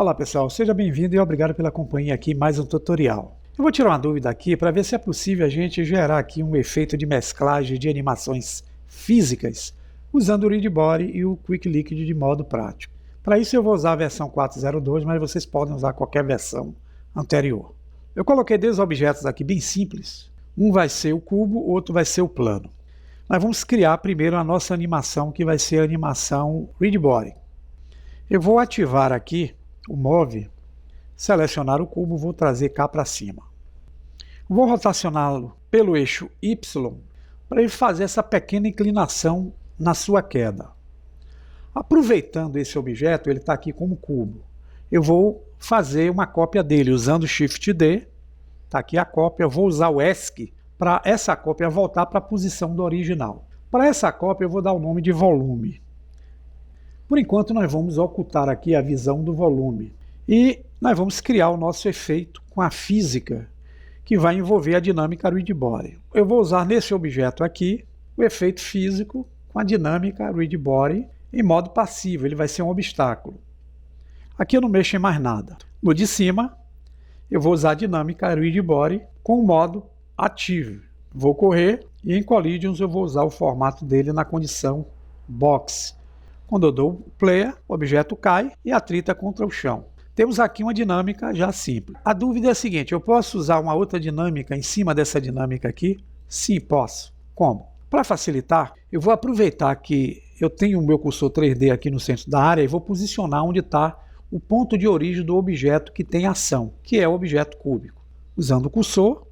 Olá pessoal, seja bem-vindo e obrigado pela companhia aqui em mais um tutorial. Eu vou tirar uma dúvida aqui para ver se é possível a gente gerar aqui um efeito de mesclagem de animações físicas usando o Read Body e o Quick Liquid de modo prático. Para isso eu vou usar a versão 4.02, mas vocês podem usar qualquer versão anterior. Eu coloquei dois objetos aqui bem simples. Um vai ser o cubo, o outro vai ser o plano. Nós vamos criar primeiro a nossa animação, que vai ser a animação Read Body. Eu vou ativar aqui o Move, selecionar o cubo, vou trazer cá para cima. Vou rotacioná-lo pelo eixo Y para ele fazer essa pequena inclinação na sua queda. Aproveitando esse objeto, ele está aqui como cubo. Eu vou fazer uma cópia dele usando o Shift D. Está aqui a cópia, eu vou usar o ESC para essa cópia voltar para a posição do original. Para essa cópia eu vou dar o nome de volume. Por enquanto nós vamos ocultar aqui a visão do volume. E nós vamos criar o nosso efeito com a física que vai envolver a dinâmica Read Body. Eu vou usar nesse objeto aqui o efeito físico com a dinâmica Read Body em modo passivo, ele vai ser um obstáculo. Aqui eu não mexo em mais nada. No de cima eu vou usar a dinâmica Read Body com o modo ativo. Vou correr e em Collisions eu vou usar o formato dele na condição Box. Quando eu dou Player, o objeto cai e atrita contra o chão. Temos aqui uma dinâmica já simples. A dúvida é a seguinte, eu posso usar uma outra dinâmica em cima dessa dinâmica aqui? Sim, posso. Como? Para facilitar, eu vou aproveitar que eu tenho o meu cursor 3D aqui no centro da área e vou posicionar onde está o ponto de origem do objeto que tem ação, que é o objeto cúbico. Usando o cursor,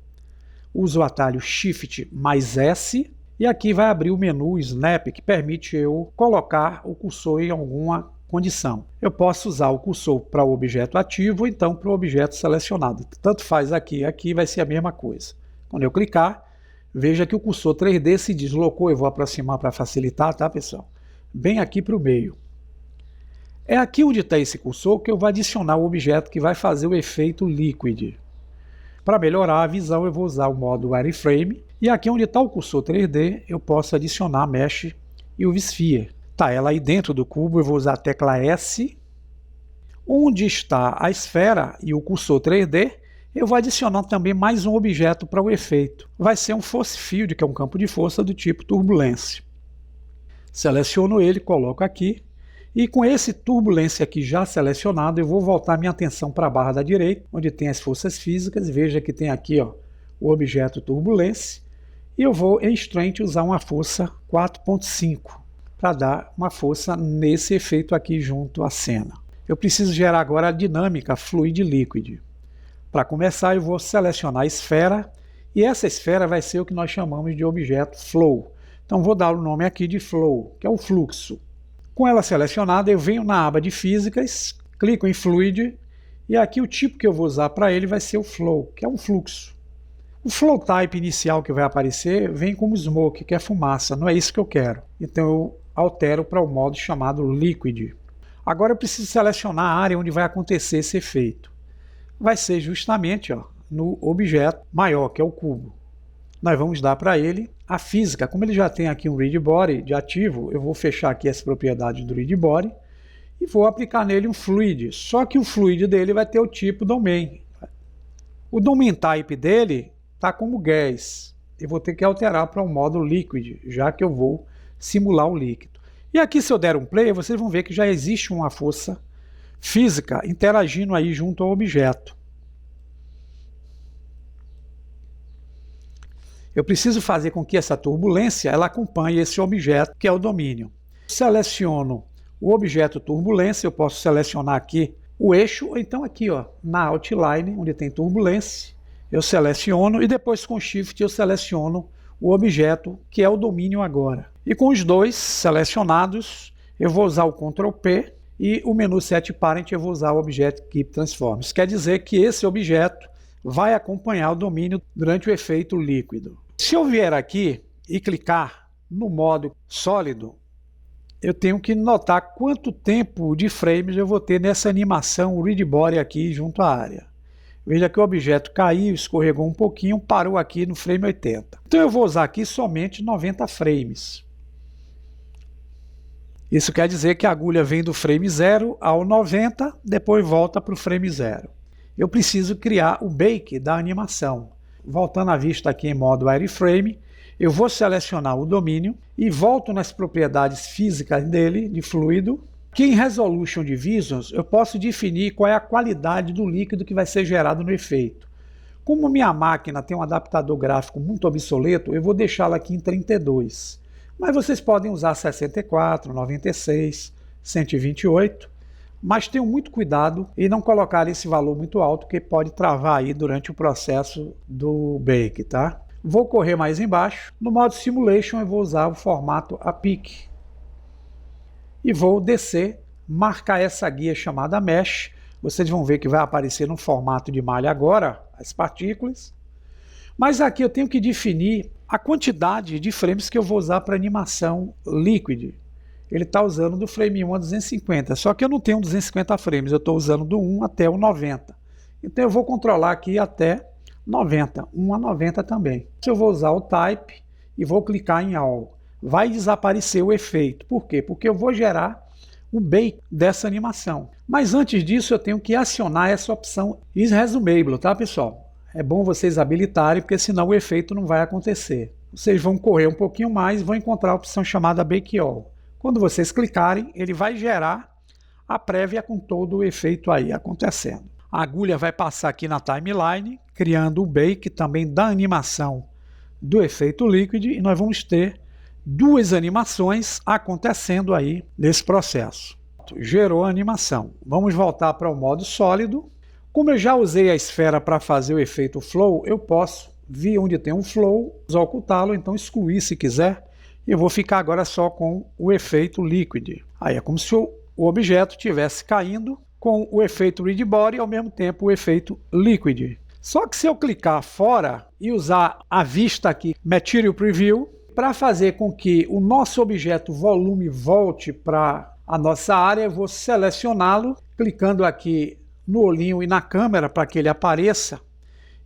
uso o atalho Shift mais S e aqui vai abrir o menu Snap, que permite eu colocar o cursor em alguma condição. Eu posso usar o cursor para o objeto ativo ou então para o objeto selecionado. Tanto faz aqui, aqui vai ser a mesma coisa. Quando eu clicar, veja que o cursor 3D se deslocou, eu vou aproximar para facilitar, tá pessoal? Bem aqui para o meio. É aqui onde está esse cursor que eu vou adicionar o objeto que vai fazer o efeito Liquid. Para melhorar a visão eu vou usar o modo Wireframe e aqui onde está o cursor 3D eu posso adicionar a Mesh e o Sphere. Tá ela aí dentro do cubo, eu vou usar a tecla S. Onde está a esfera e o cursor 3D, eu vou adicionar também mais um objeto para o efeito. Vai ser um Force Field, que é um campo de força do tipo turbulência. Seleciono ele, coloco aqui. E com esse turbulência aqui já selecionado, eu vou voltar minha atenção para a barra da direita, onde tem as forças físicas. Veja que tem aqui ó, o objeto turbulência. E eu vou em Strength usar uma força 4.5. para dar uma força nesse efeito aqui junto à cena. Eu preciso gerar agora a dinâmica Fluid Liquid. Para começar, eu vou selecionar a esfera, e essa esfera vai ser o que nós chamamos de objeto Flow. Então vou dar o nome aqui de Flow, que é o fluxo. Com ela selecionada, eu venho na aba de Físicas, clico em Fluid, e aqui o tipo que eu vou usar para ele vai ser o Flow, que é um fluxo. O Flow Type inicial que vai aparecer vem como Smoke, que é fumaça, não é isso que eu quero. Então eu altero para o modo chamado Liquid. Agora eu preciso selecionar a área onde vai acontecer esse efeito. Vai ser justamente ó, no objeto maior, que é o cubo. Nós vamos dar para ele a física. Como ele já tem aqui um Read Body de ativo, eu vou fechar aqui as propriedades do Read Body e vou aplicar nele um Fluid. Só que o Fluid dele vai ter o tipo Domain. O Domain Type dele está como Gas. Eu vou ter que alterar para o modo Liquid, já que eu vou simular o líquido. E aqui se eu der um play, vocês vão ver que já existe uma força física interagindo aí junto ao objeto. Eu preciso fazer com que essa turbulência ela acompanhe esse objeto que é o domínio. Seleciono o objeto turbulência, eu posso selecionar aqui o eixo, ou então aqui ó, na outline, onde tem turbulência, eu seleciono e depois com Shift eu seleciono o objeto que é o domínio agora. E com os dois selecionados, eu vou usar o Ctrl P e o menu Set Parent eu vou usar o Object Keep Transform. Isso quer dizer que esse objeto vai acompanhar o domínio durante o efeito líquido. Se eu vier aqui e clicar no modo sólido, eu tenho que notar quanto tempo de frames eu vou ter nessa animação Read Body aqui junto à área. Veja que o objeto caiu, escorregou um pouquinho, parou aqui no frame 80. Então eu vou usar aqui somente 90 frames. Isso quer dizer que a agulha vem do frame 0 ao 90, depois volta para o frame 0. Eu preciso criar o bake da animação. Voltando à vista aqui em modo wireframe, eu vou selecionar o domínio e volto nas propriedades físicas dele, de fluido. Aqui em Resolution Divisions, eu posso definir qual é a qualidade do líquido que vai ser gerado no efeito. Como minha máquina tem um adaptador gráfico muito obsoleto, eu vou deixá-la aqui em 32. Mas vocês podem usar 64, 96, 128, mas tenham muito cuidado em não colocar esse valor muito alto, que pode travar aí durante o processo do bake, tá? Vou correr mais embaixo. No modo Simulation eu vou usar o formato APIC. E vou descer, marcar essa guia chamada Mesh. Vocês vão ver que vai aparecer no formato de malha agora, as partículas. Mas aqui eu tenho que definir a quantidade de frames que eu vou usar para animação Liquid. Ele está usando do frame 1 a 250, só que eu não tenho 250 frames, eu estou usando do 1 até o 90. Então eu vou controlar aqui até 90, 1 a 90 também. Eu vou usar o Type e vou clicar em All. Vai desaparecer o efeito. Por quê? Porque eu vou gerar o bake dessa animação. Mas antes disso eu tenho que acionar essa opção Is Resumable, tá, pessoal? É bom vocês habilitarem, porque senão o efeito não vai acontecer. Vocês vão correr um pouquinho mais e vão encontrar a opção chamada Bake All. Quando vocês clicarem, ele vai gerar a prévia com todo o efeito aí acontecendo. A agulha vai passar aqui na timeline, criando o bake também da animação do efeito Liquid, e nós vamos ter duas animações acontecendo aí nesse processo. Gerou a animação. Vamos voltar para o modo sólido. Como eu já usei a esfera para fazer o efeito flow, eu posso vir onde tem um flow, ocultá-lo, então excluir se quiser. Eu vou ficar agora só com o efeito Liquid. Aí é como se o objeto estivesse caindo com o efeito Read Body e ao mesmo tempo o efeito Liquid. Só que se eu clicar fora e usar a vista aqui, Material Preview, para fazer com que o nosso objeto volume volte para a nossa área, eu vou selecioná-lo, clicando aqui no olhinho e na câmera para que ele apareça.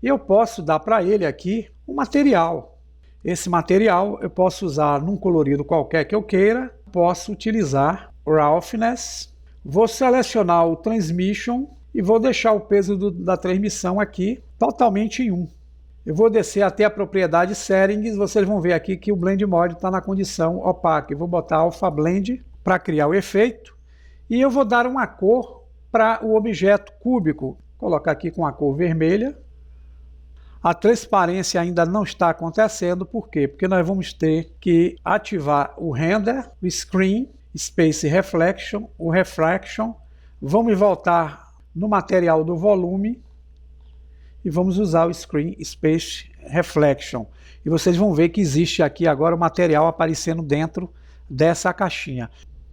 Eu posso dar para ele aqui um material. Esse material eu posso usar num colorido qualquer que eu queira, posso utilizar Roughness, vou selecionar o Transmission e vou deixar o peso da transmissão aqui totalmente em 1. Eu vou descer até a propriedade Settings, vocês vão ver aqui que o Blend Mode está na condição Opaque. Eu vou botar Alpha Blend para criar o efeito e eu vou dar uma cor para o objeto cúbico. Vou colocar aqui com a cor vermelha. A transparência ainda não está acontecendo, por quê? Porque nós vamos ter que ativar o Render, o Screen, Space Reflection, o Refraction. Vamos voltar no material do volume e vamos usar o Screen, Space Reflection. E vocês vão ver que existe aqui agora o material aparecendo dentro dessa caixinha.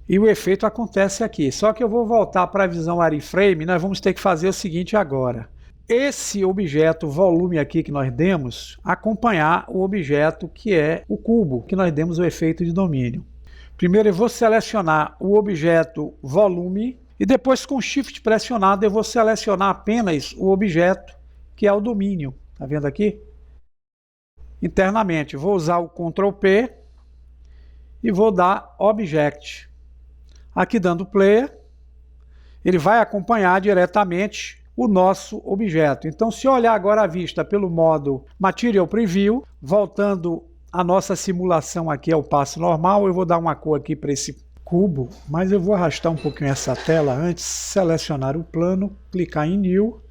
E o efeito acontece aqui. Só que eu vou voltar para a visão wireframe, nós vamos ter que fazer o seguinte agora. Esse objeto volume aqui que nós demos, acompanhar o objeto que é o cubo, que nós demos o efeito de domínio. Primeiro eu vou selecionar o objeto volume e depois com Shift pressionado eu vou selecionar apenas o objeto que é o domínio. Tá vendo aqui? Internamente vou usar o Ctrl P e vou dar Object. Aqui dando Player, ele vai acompanhar diretamente o nosso objeto. Então, se eu olhar agora a vista pelo modo Material Preview, voltando a nossa simulação aqui ao passo normal, eu vou dar uma cor aqui para esse cubo, mas eu vou arrastar um pouquinho essa tela antes, selecionar o plano, clicar em New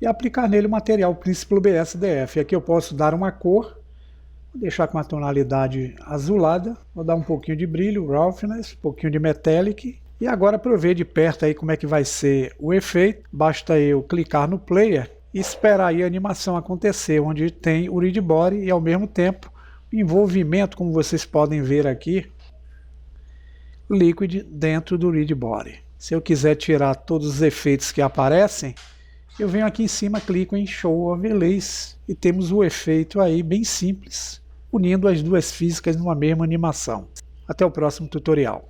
e aplicar nele o material Principal BSDF. Aqui eu posso dar uma cor, vou deixar com uma tonalidade azulada, vou dar um pouquinho de brilho, Roughness, um pouquinho de Metallic. E agora para eu ver de perto aí como é que vai ser o efeito, basta eu clicar no player e esperar aí a animação acontecer, onde tem o Read Body e ao mesmo tempo o envolvimento, como vocês podem ver aqui, Liquid dentro do Read Body. Se eu quiser tirar todos os efeitos que aparecem, eu venho aqui em cima, clico em Show Overlays e temos o efeito aí bem simples, unindo as duas físicas numa mesma animação. Até o próximo tutorial.